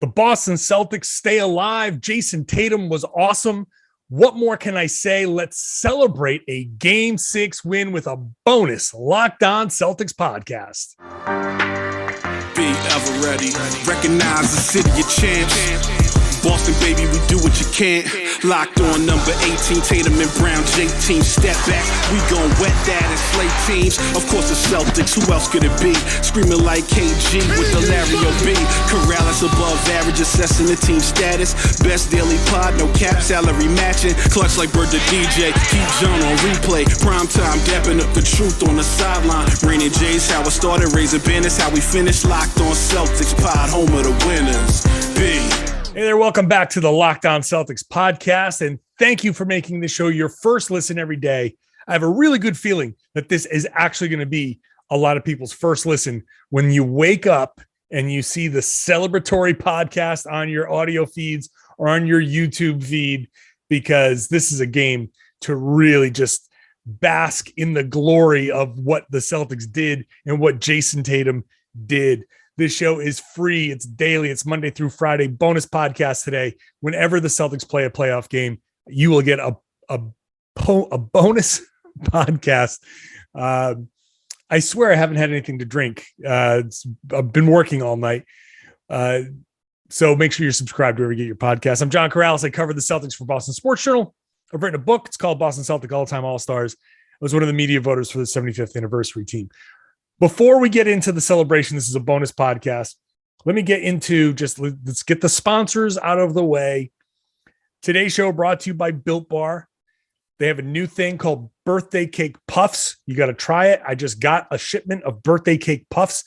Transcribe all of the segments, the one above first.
The Boston Celtics stay alive. Jayson Tatum was awesome. What more can I say? Let's celebrate a Game 6 win with a bonus Locked On Celtics podcast. Be ever ready. Recognize the city of champs. Boston, baby, we do what you can't. Locked on number 18, Tatum and Brown, J-team, step back. We gon' wet that and slay teams. Of course the Celtics, who else could it be? Screaming like KG with the Larry O.B. Karalis above average, assessing the team status. Best daily pod, no cap, salary matching. Clutch like Bird the DJ, keep John on replay. Prime time, dapping up the truth on the sideline. Raining J's, how it started, raising banners, how we finished. Locked on Celtics pod, home of the winners. B. Hey there, welcome back to the Locked On Celtics podcast, and thank you for making this show your first listen every day. I have a really good feeling that this is actually going to be a lot of people's first listen when you wake up and you see the celebratory podcast on your audio feeds or on your YouTube feed, because this is a game to really just bask in the glory of what the Celtics did and what Jayson Tatum did. This show is free. It's daily. It's Monday through Friday. Bonus podcast today. Whenever the Celtics play a playoff game, you will get a bonus podcast. I swear I haven't had anything to drink. I've been working all night. So make sure you're subscribed wherever you get your podcast. I'm John Karalis. I cover the Celtics for Boston Sports Journal. I've written a book. It's called Boston Celtic All-Time All-Stars. I was one of the media voters for the 75th anniversary team. Before we get into the celebration, this is a bonus podcast. Let me get into let's get the sponsors out of the way. Today's show brought to you by Built Bar. They have a new thing called birthday cake puffs. You got to try it. I just got a shipment of birthday cake puffs.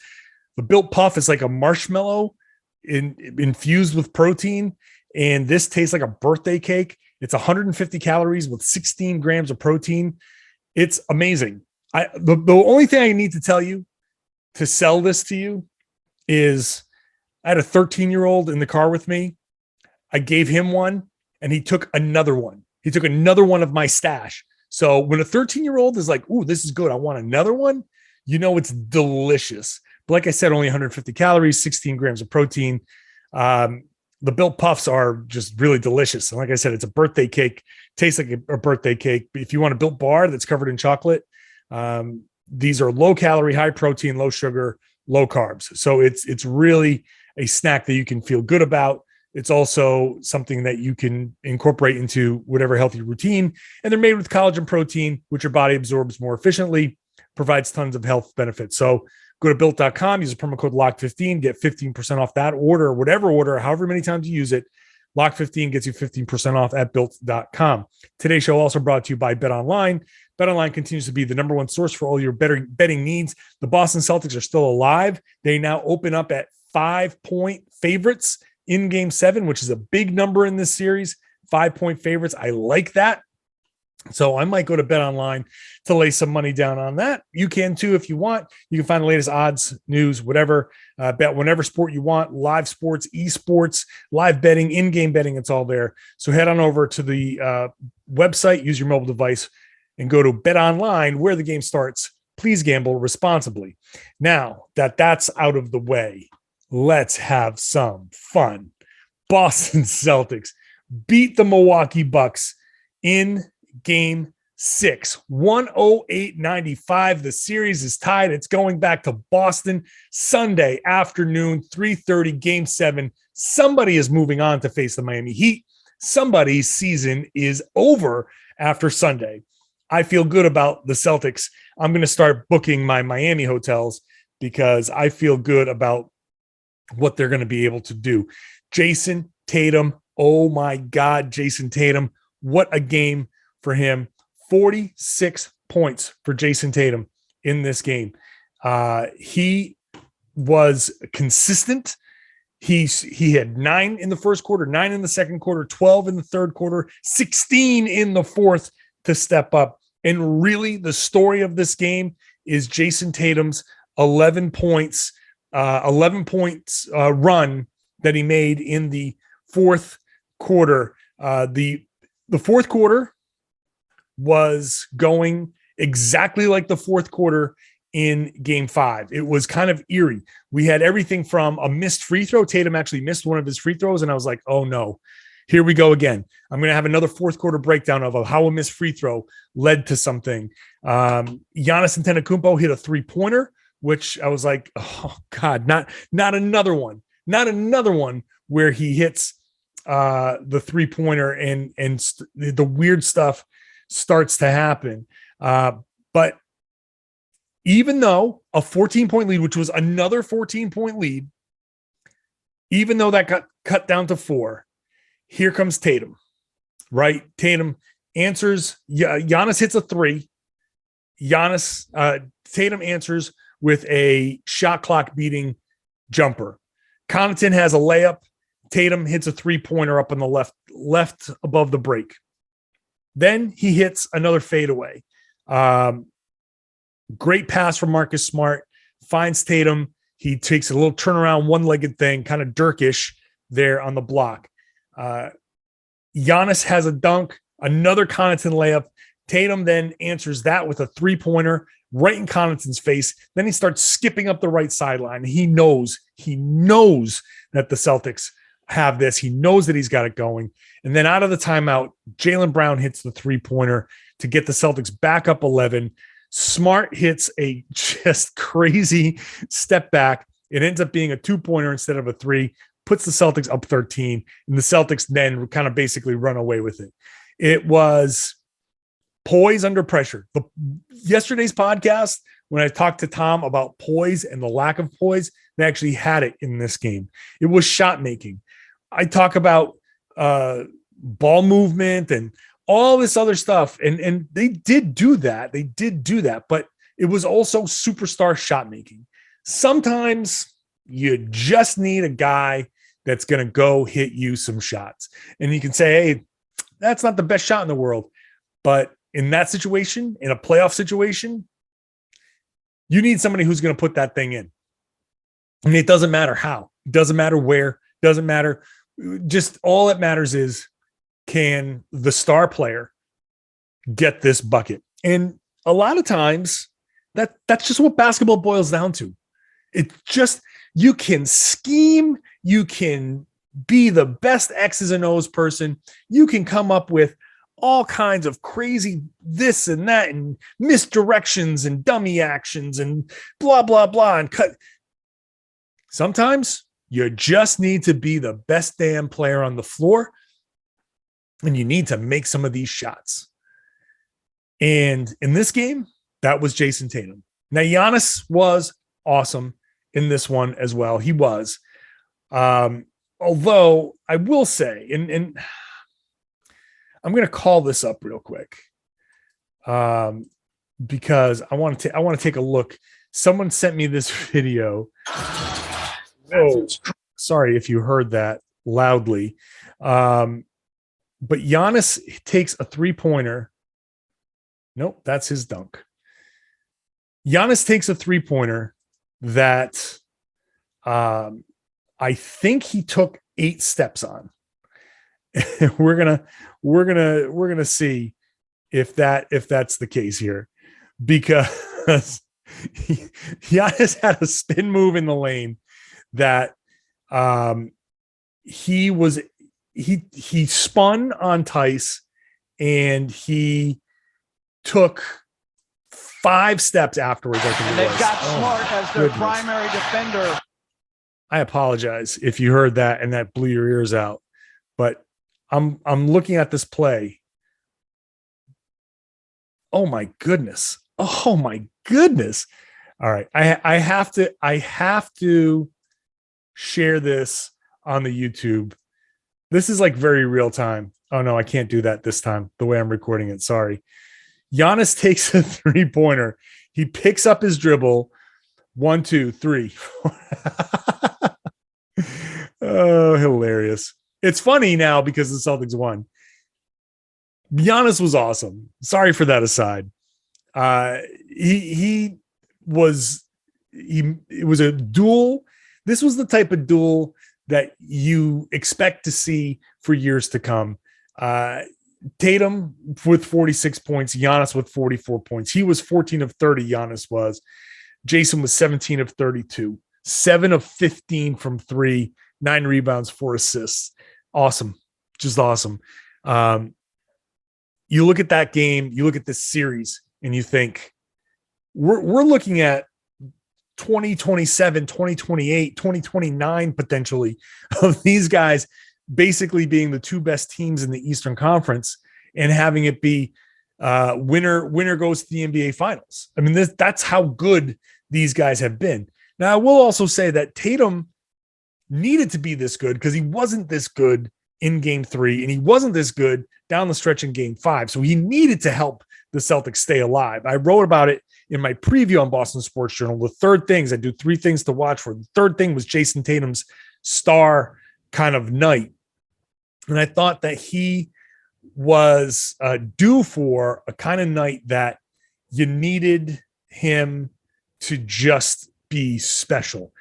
The Built Puff is like a marshmallow infused with protein, and this tastes like a birthday cake. It's 150 calories with 16 grams of protein. It's amazing. The only thing I need to tell you to sell this to you is I had a 13-year-old in the car with me. I gave him one and he took another one. He took another one of my stash. So when a 13-year-old is like, ooh, this is good, I want another one, you know it's delicious. But like I said, only 150 calories, 16 grams of protein. The Built Puffs are just really delicious. And like I said, it's a birthday cake. Tastes like a birthday cake. If you want a Built Bar that's covered in chocolate, these are low calorie, high protein, low sugar, low carbs. So it's really a snack that you can feel good about. It's also something that you can incorporate into whatever healthy routine. And they're made with collagen protein, which your body absorbs more efficiently, provides tons of health benefits. So go to built.com, use the promo code LOCK15, get 15% off that order, whatever order, however many times you use it. Lock15 gets you 15% off at built.com. Today's show also brought to you by BetOnline. BetOnline continues to be the number one source for all your betting needs. The Boston Celtics are still alive. They now open up at 5-point favorites in Game 7, which is a big number in this series. 5-point favorites. I like that. So I might go to BetOnline to lay some money down on that. You can too if you want. You can find the latest odds, news, whatever. Bet whenever sport you want, live sports, esports, live betting, in-game betting, it's all there. So head on over to the website, use your mobile device, and go to BetOnline where the game starts. Please gamble responsibly. Now that that's out of the way, let's have some fun. Boston Celtics beat the Milwaukee Bucks in Game 6, 108-95. The series is tied. It's going back to Boston Sunday afternoon, 3:30, Game 7. Somebody is moving on to face the Miami Heat. Somebody's season is over after Sunday. I feel good about the Celtics. I'm going to start booking my Miami hotels because I feel good about what they're going to be able to do. Jayson Tatum. Oh my God, Jayson Tatum. What a game for him. 46 points for Jayson Tatum in this game. He was consistent. He had 9 in the first quarter, 9 in the second quarter, 12 in the third quarter, 16 in the fourth to step up. And really the story of this game is Jayson Tatum's 11 points run that he made in the fourth quarter. The fourth quarter was going exactly like the fourth quarter in game 5. It was kind of eerie. We had everything from a missed free throw. Tatum actually missed one of his free throws. And I was like, oh no, here we go again. I'm going to have another fourth quarter breakdown of how a missed free throw led to something. Giannis Antetokounmpo hit a 3-pointer, which I was like, oh God, not another one where he hits the 3-pointer and the weird stuff starts to happen. But even though a 14-point lead, which was another 14-point lead, even though that got cut down to 4, here comes Tatum, right? Tatum answers. Giannis hits a 3. Tatum answers with a shot clock beating jumper. Connaughton has a layup. Tatum hits a 3-pointer up on the left above the break. Then he hits another fadeaway. Great pass from Marcus Smart, finds Tatum. He takes a little turnaround, one-legged thing, kind of Dirkish there on the block. Giannis has a dunk, another Connaughton layup. Tatum then answers that with a 3-pointer right in Connaughton's face. Then he starts skipping up the right sideline. He knows that the Celtics have this. He knows that he's got it going. And then out of the timeout, Jaylen Brown hits the 3-pointer to get the Celtics back up 11. Smart hits a just crazy step back. It ends up being a 2-pointer instead of a 3, puts the Celtics up 13, and the Celtics then kind of basically run away with it. It was poise under pressure. Yesterday's podcast, when I talked to Tom about poise and the lack of poise, they actually had it in this game. It was shot making. I talk about ball movement and all this other stuff. And they did do that. But it was also superstar shot making. Sometimes you just need a guy that's going to go hit you some shots. And you can say, hey, that's not the best shot in the world. But in that situation, in a playoff situation, you need somebody who's going to put that thing in. I mean, it doesn't matter how, it doesn't matter where, doesn't matter. Just all that matters is, can the star player get this bucket? And a lot of times that's just what basketball boils down to. It's just, you can scheme, you can be the best X's and O's person. You can come up with all kinds of crazy this and that and misdirections and dummy actions and blah, blah, blah, and cut. Sometimes you just need to be the best damn player on the floor. And you need to make some of these shots. And in this game, that was Jayson Tatum. Now, Giannis was awesome in this one as well. He was. Although I will say, and I'm going to call this up real quick because I want to take a look. Someone sent me this video. Oh, sorry if you heard that loudly. But Giannis takes a 3-pointer. Nope, that's his dunk. Giannis takes a 3-pointer that I think he took 8 steps on. we're gonna see if that's the case here, because Giannis had a spin move in the lane that he spun on Tice and he took 5 steps afterwards. I think and they've got Smart as their primary defender. I apologize if you heard that and that blew your ears out, but I'm looking at this play. Oh my goodness. All right. I have to share this on the YouTube. This is like very real time. Oh no, I can't do that this time, the way I'm recording it. Sorry. Giannis takes a 3-pointer. He picks up his dribble. 1, 2, 3. Oh, hilarious. It's funny now because the Celtics won. Giannis was awesome. Sorry for that aside. It was a duel. This was the type of duel that you expect to see for years to come. Tatum with 46 points, Giannis with 44 points. He was 14 of 30, Giannis was. Jayson was 17 of 32, 7 of 15 from three, 9 rebounds, 4 assists. Awesome. Just awesome. You look at that game, you look at this series, and you think we're looking at 2027, 2028, 2029 potentially of these guys basically being the two best teams in the Eastern Conference and having it be winner goes to the NBA Finals. I mean, that's how good these guys have been. Now, I will also say that Tatum needed to be this good because he wasn't this good in game 3, and he wasn't this good down the stretch in game 5. So he needed to help the Celtics stay alive. I wrote about it in my preview on Boston Sports Journal. The third things, I do 3 things to watch for. The third thing was Jayson Tatum's star kind of night. And I thought that he was due for a kind of night that you needed him to just be special.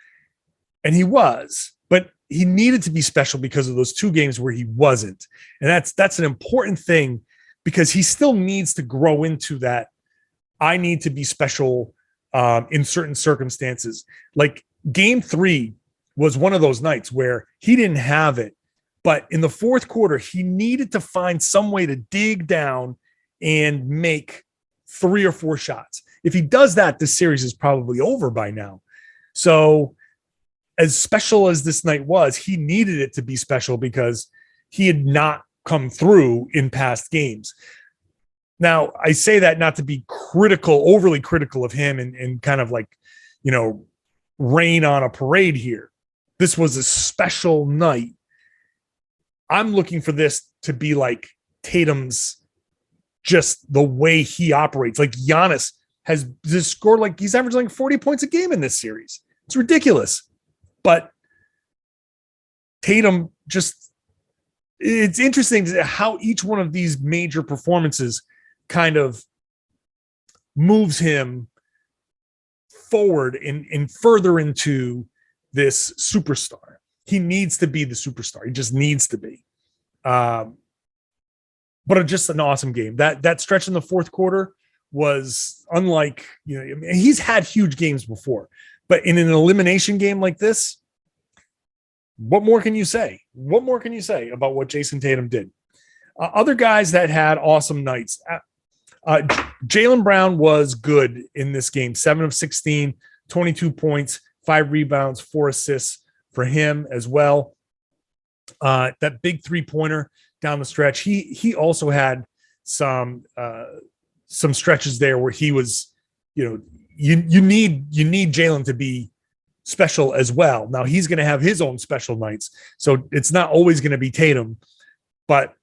And he was, but he needed to be special because of those 2 games where he wasn't. And that's an important thing because he still needs to grow into that. I need to be special in certain circumstances. Like game 3 was one of those nights where he didn't have it, but in the fourth quarter, he needed to find some way to dig down and make 3 or 4 shots. If he does that, this series is probably over by now. So as special as this night was, he needed it to be special because he had not come through in past games. Now, I say that not to be critical, overly critical of him and kind of like, rain on a parade here. This was a special night. I'm looking for this to be like Tatum's, just the way he operates. Like Giannis has just scored, like he's averaging like 40 points a game in this series. It's ridiculous. But Tatum it's interesting how each one of these major performances kind of moves him forward and further into this superstar. He needs to be the superstar. He just needs to be. But just an awesome game. That stretch in the fourth quarter was unlike, he's had huge games before, but in an elimination game like this, what more can you say? What more can you say about what Jayson Tatum did? Other guys that had awesome nights. Jaylen Brown was good in this game. 7 of 16, 22 points, 5 rebounds, 4 assists for him as well. That big 3-pointer down the stretch. He also had some stretches there where he was, you need Jaylen to be special as well. Now he's going to have his own special nights, so it's not always going to be Tatum, but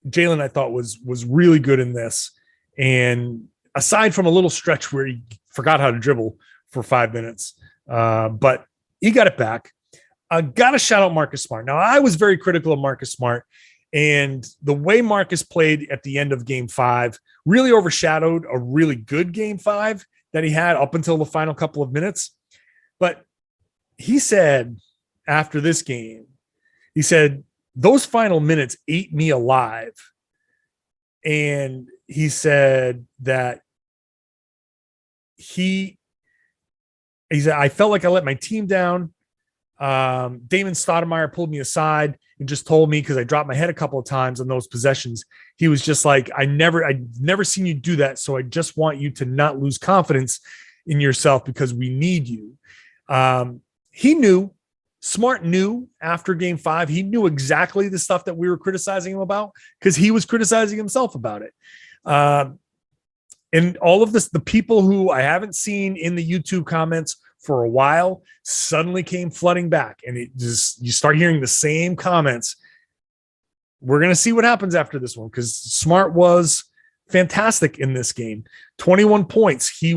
Jaylen I thought was really good in this. And aside from a little stretch where he forgot how to dribble for 5 minutes, but he got it back. Got to shout out Marcus Smart. Now I was very critical of Marcus Smart, and the way Marcus played at the end of game 5 really overshadowed a really good game 5 that he had up until the final couple of minutes. But he said after this game, he said, those final minutes ate me alive. And he said that he said, I felt like I let my team down. Damon Stoudemire pulled me aside and just told me, because I dropped my head a couple of times on those possessions. He was just like, I've never seen you do that. So I just want you to not lose confidence in yourself because we need you. He knew, Smart knew after game 5, he knew exactly the stuff that we were criticizing him about because he was criticizing himself about it. And all of this, the people who I haven't seen in the YouTube comments for a while suddenly came flooding back, and you start hearing the same comments. We're going to see what happens after this one because Smart was fantastic in this game. 21 points. He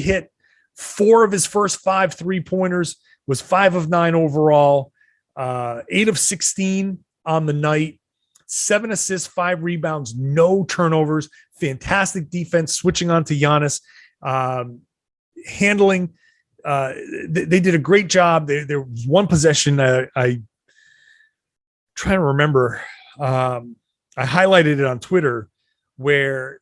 hit 4 of his first 5 3-pointers, was 5 of 9 overall, 8 of 16 on the night, 7 assists, 5 rebounds, no turnovers, fantastic defense, switching on to Giannis, handling. They did a great job. There was one possession I trying to remember. I highlighted it on Twitter where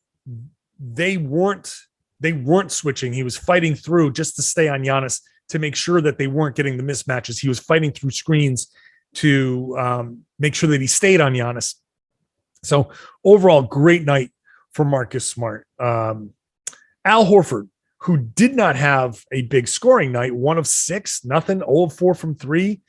they weren't they weren't switching. He was fighting through just to stay on Giannis to make sure that they weren't getting the mismatches. He was fighting through screens to make sure that he stayed on Giannis. So overall, great night for Marcus Smart. Al Horford, who did not have a big scoring night, 1 of 6, nothing, 0 of 4 from 3,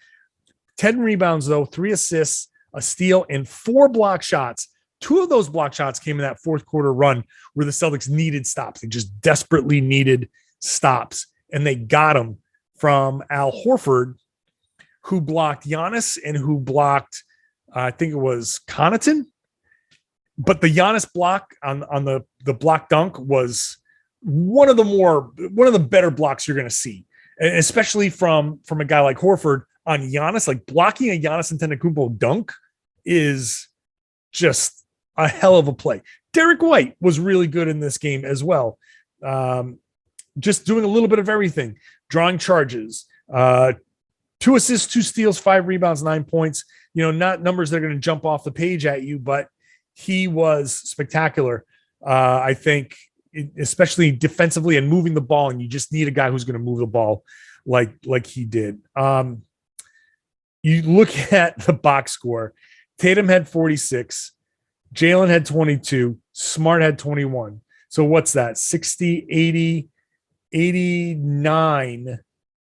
10 rebounds though, 3 assists, a steal, and 4 block shots. 2 of those block shots came in that fourth quarter run where the Celtics needed stops. They just desperately needed stops, and they got them from Al Horford, who blocked Giannis and who blocked, I think it was Connaughton. But the Giannis block on the block dunk was one of the better blocks you're going to see, and especially from a guy like Horford on Giannis. Like, blocking a Giannis Antetokounmpo dunk is just a hell of a play. Derek White was really good in this game as well. Just doing a little bit of everything, drawing charges, 2 assists, 2 steals, 5 rebounds, 9 points. Not numbers that are going to jump off the page at you, but he was spectacular. I think, especially defensively and moving the ball, and you just need a guy who's going to move the ball like he did. You look at the box score. Tatum had 46. Jaylen had 22. Smart had 21. So what's that? 60, 80, 89.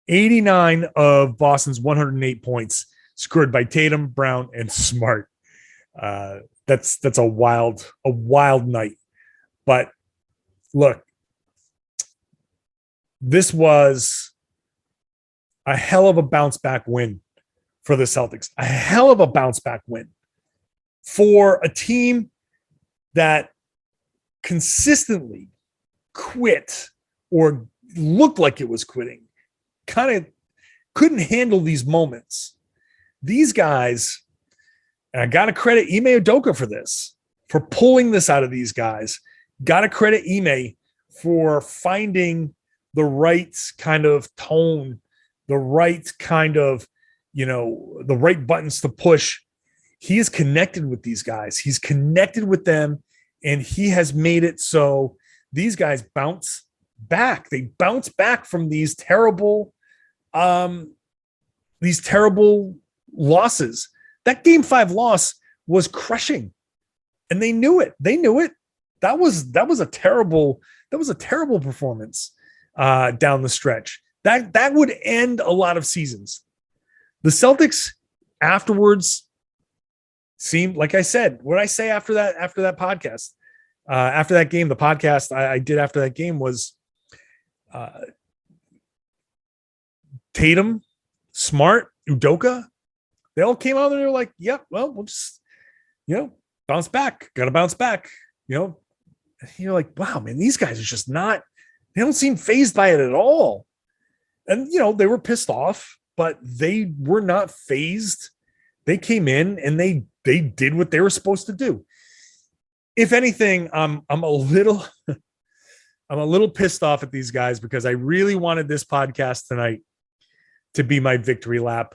89 of Boston's 108 points scored by Tatum, Brown, and Smart. That's a wild night. But look, this was a hell of a bounce back win for the Celtics. A hell of a bounce back win for a team that consistently quit or looked like it was quitting, kind of couldn't handle these moments. These guys, and I got to credit Ime Udoka for this, for pulling this out of these guys. Got to credit Ime for finding the right kind of tone, the right kind of, the right buttons to push. He is connected with these guys. He's connected with them, and he has made it so these guys bounce back. They bounce back from these terrible losses. That game 5 loss was crushing, and they knew it. That was a terrible performance down the stretch. That would end a lot of seasons. The Celtics afterwards seemed, like I said, what I say after that podcast, after that game, the podcast I did after that game was Tatum, Smart, Udoka. They all came out and they were like, yep, well, we'll just, bounce back. Got to bounce back. You're like, wow, man, these guys are just not, they don't seem fazed by it at all. And, they were pissed off, but they were not fazed. They came in and they did what they were supposed to do. If anything, I'm a little pissed off at these guys because I really wanted this podcast tonight to be my victory lap.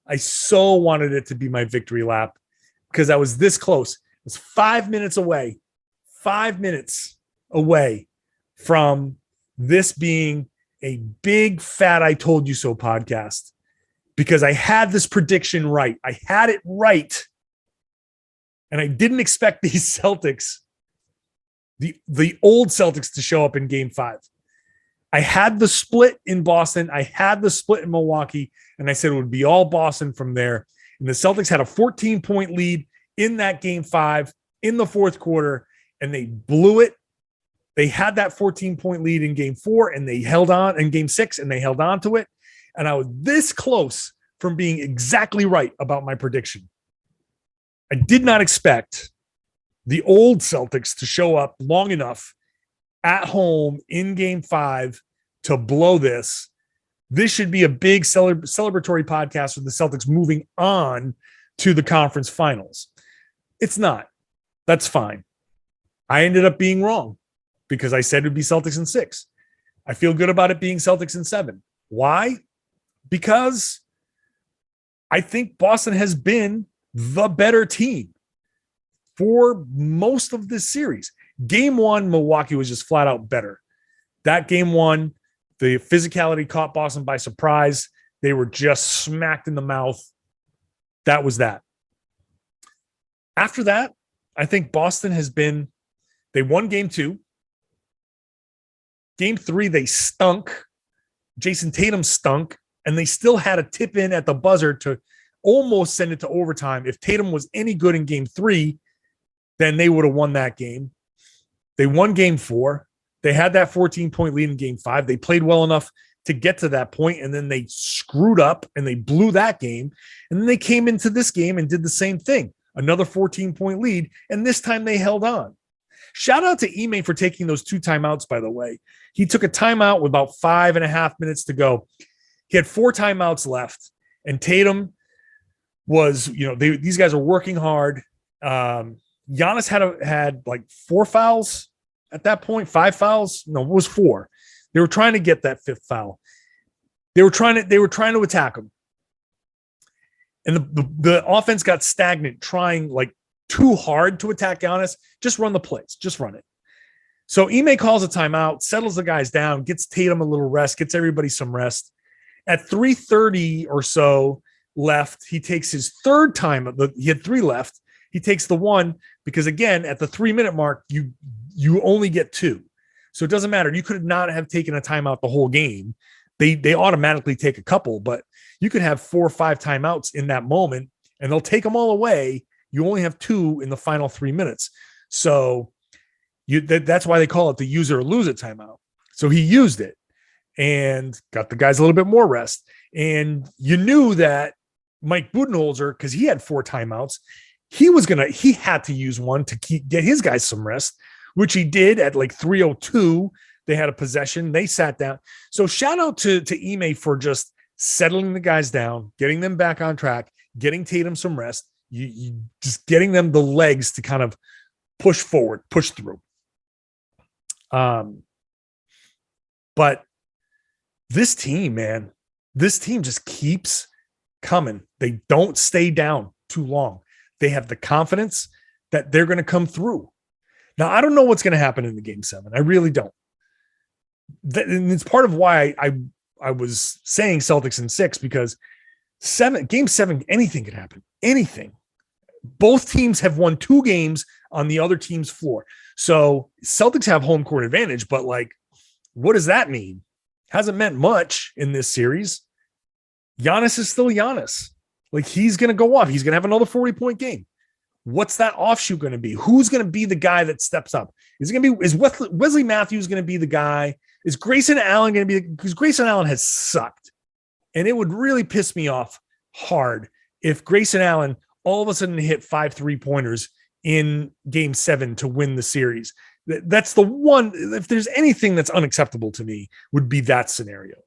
I so wanted it to be my victory lap because I was this close. It was 5 minutes away from this being a big fat I told you so podcast, because I had this prediction right. I had it right. And I didn't expect these Celtics, the old Celtics, to show up in game 5. I had the split in Boston. I had the split in Milwaukee, and I said it would be all Boston from there. And the Celtics had a 14-point lead in that game 5 in the fourth quarter, and they blew it. They had that 14-point lead in game 4, and they held on in game 6, and they held on to it. And I was this close from being exactly right about my prediction. I did not expect the old Celtics to show up long enough at home in game 5 to blow this. This should be a big celebratory podcast for the Celtics moving on to the conference finals. It's not. That's fine. I ended up being wrong because I said it would be Celtics in 6. I feel good about it being Celtics in 7. Why? Because I think Boston has been the better team for most of this series. Game 1, Milwaukee was just flat out better. That game one, the physicality caught Boston by surprise. They were just smacked in the mouth. That was that. After that, I think Boston they won game 2. Game 3, they stunk. Jayson Tatum stunk, and they still had a tip in at the buzzer to almost send it to overtime. If Tatum was any good in game 3, then they would have won that game. They won game 4. They had that 14-point lead in game 5. They played well enough to get to that point, and then they screwed up and they blew that game. And then they came into this game and did the same thing. Another 14-point lead, and this time they held on. Shout out to Ime for taking those 2 timeouts, by the way. He took a timeout with about 5.5 minutes to go. He had 4 timeouts left, and Tatum was, these guys are working hard. Giannis had like 4 fouls at that point, 5 fouls. No, it was 4. They were trying to get that 5th foul. They were trying to attack him. And the offense got stagnant, trying like too hard to attack Giannis. Just run the plays. Just run it. So Ime calls a timeout, settles the guys down, gets Tatum a little rest, gets everybody some rest. At 3:30 or so left, he takes his 3rd time. He had 3 left. He takes the 1 because, again, at the 3-minute mark, you only get 2. So it doesn't matter. You could not have taken a timeout the whole game. They automatically take a couple, but you could have 4 or 5 timeouts in that moment, and they'll take them all away. You only have 2 in the final 3 minutes. So that's why they call it the use it or lose it timeout. So he used it and got the guys a little bit more rest. And you knew that Mike Budenholzer, because he had 4 timeouts, he had to use one to get his guys some rest, which he did at like 3:02. They had a possession. They sat down. So shout out to Ime for just settling the guys down, getting them back on track, getting Tatum some rest, you just getting them the legs to kind of push forward, push through. But this team, man, just keeps coming. They don't stay down too long. They have the confidence that they're going to come through. Now, I don't know what's going to happen in the game 7. I really don't. And it's part of why I was saying Celtics in 6, because game 7, anything could happen. Anything. Both teams have won 2 games on the other team's floor. So Celtics have home court advantage, but like, what does that mean? Hasn't meant much in this series. Giannis is still Giannis. Like, he's going to go off. He's going to have another 40-point game. What's that offshoot going to be? Who's going to be the guy that steps up? Is Wesley Matthews going to be the guy? Is Grayson Allen going to be? Because Grayson Allen has sucked. And it would really piss me off hard if Grayson Allen all of a sudden hit 5 3-pointers in game 7 to win the series. That's the one. If there's anything that's unacceptable to me, would be that scenario,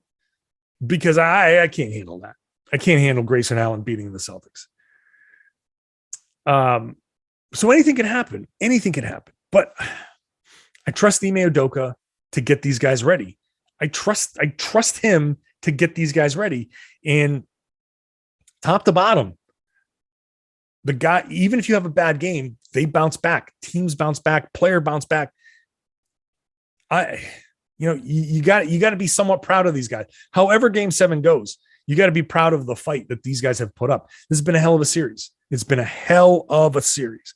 because I can't handle that. I can't handle Grayson Allen beating the Celtics. So anything can happen. Anything can happen. But I trust Ime Udoka to get these guys ready. I trust him to get these guys ready. And top to bottom, the guy, even if you have a bad game, they bounce back. Teams bounce back. Player bounce back. You got to be somewhat proud of these guys. However game 7 goes, you got to be proud of the fight that these guys have put up. This has been a hell of a series. It's been a hell of a series.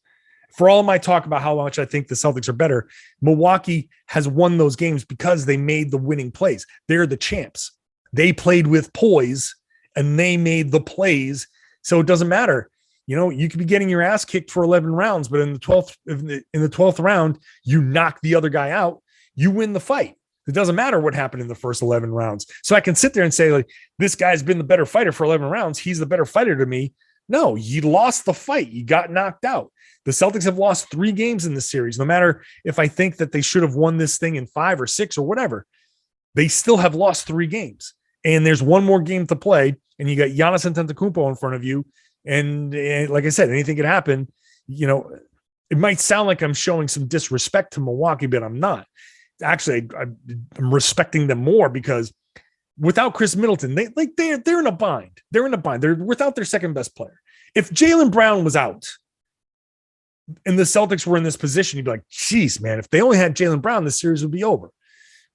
For all of my talk about how much I think the Celtics are better, Milwaukee has won those games because they made the winning plays. They're the champs. They played with poise and they made the plays. So it doesn't matter. You could be getting your ass kicked for 11 rounds, but in the 12th round, you knock the other guy out. You win the fight. It doesn't matter what happened in the first 11 rounds. So I can sit there and say, like, this guy's been the better fighter for 11 rounds. He's the better fighter to me. No, you lost the fight. You got knocked out. The Celtics have lost 3 games in this series. No matter if I think that they should have won this thing in 5 or 6 or whatever, they still have lost 3 games. And there's one more game to play. And you got Giannis Antetokounmpo in front of you. And like I said, anything could happen. It might sound like I'm showing some disrespect to Milwaukee, but I'm not. Actually, I'm respecting them more, because without Chris Middleton, they're in a bind. They're in a bind. They're without their second best player. If Jaylen Brown was out and the Celtics were in this position, you'd be like, geez, man, if they only had Jaylen Brown, this series would be over,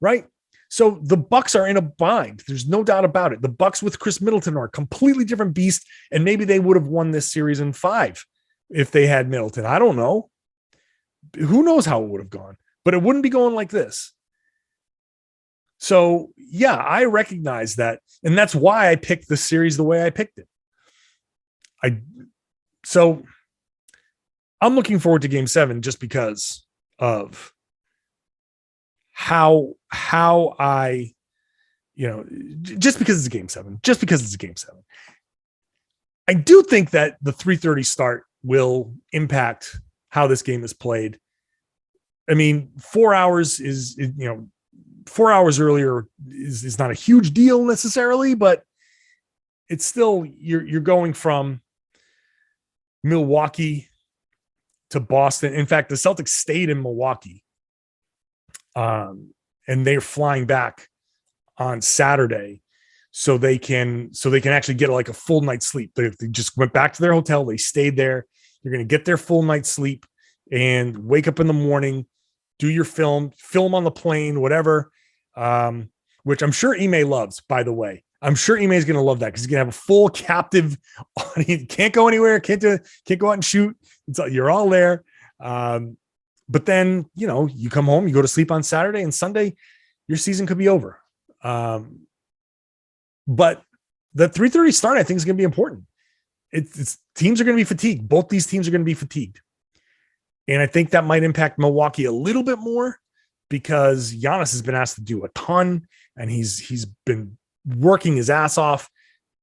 right? So the Bucks are in a bind. There's no doubt about it. The Bucks with Chris Middleton are a completely different beast, and maybe they would have won this series in 5 if they had Middleton. I don't know. Who knows how it would have gone, but it wouldn't be going like this. So yeah, I recognize that. And that's why I picked the series the way I picked it. So I'm looking forward to game 7 just because of how I, just because it's a game 7, I do think that the 3:30 start will impact how this game is played. I mean, 4 hours is 4 hours earlier is not a huge deal necessarily, but it's still, you're going from Milwaukee to Boston. In fact, the Celtics stayed in Milwaukee, and they're flying back on Saturday so they can actually get like a full night's sleep. They just went back to their hotel. They stayed there. You're going to get their full night's sleep and wake up in the morning, do your film on the plane, whatever, which I'm sure Ime loves, by the way. I'm sure Ime is going to love that because he's going to have a full captive audience. Can't go anywhere. Can't go out and shoot. You're all there. But then, you come home, you go to sleep on Saturday, and Sunday, your season could be over. But the 3:30 start, I think, is going to be important. Teams are going to be fatigued. Both these teams are going to be fatigued. And I think that might impact Milwaukee a little bit more because Giannis has been asked to do a ton, and he's been working his ass off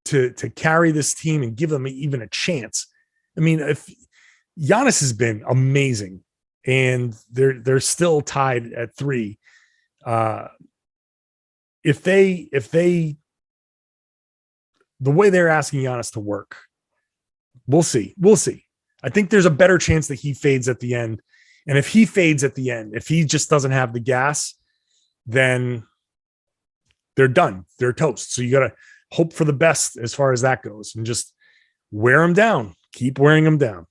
to carry this team and give them even a chance. I mean, if Giannis has been amazing, and they're still tied at 3. If they the way they're asking Giannis to work, we'll see. I think there's a better chance that he fades at the end. And if he fades at the end, if he just doesn't have the gas, then they're done. They're toast. So you got to hope for the best as far as that goes and just wear them down. Keep wearing them down.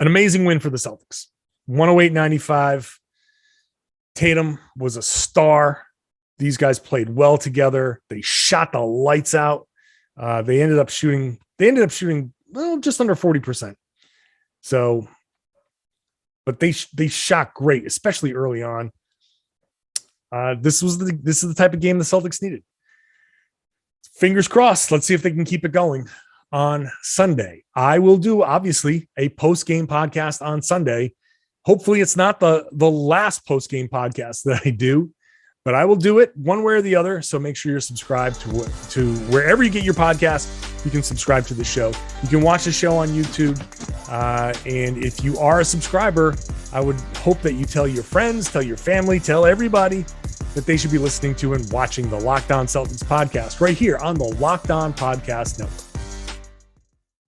An amazing win for the Celtics. 108-95. Tatum was a star. These guys played well together. They shot the lights out. They ended up shooting just under 40%. So, but they shot great, especially early on. This is the type of game the Celtics needed. Fingers crossed. Let's see if they can keep it going on Sunday. I will do, obviously, a post-game podcast on Sunday. Hopefully it's not the last post-game podcast that I do, but I will do it one way or the other. So make sure you're subscribed to wherever you get your podcast. You can subscribe to the show. You can watch the show on YouTube. And if you are a subscriber, I would hope that you tell your friends, tell your family, tell everybody that they should be listening to and watching the Locked On Celtics podcast right here on the Locked On Podcast Network.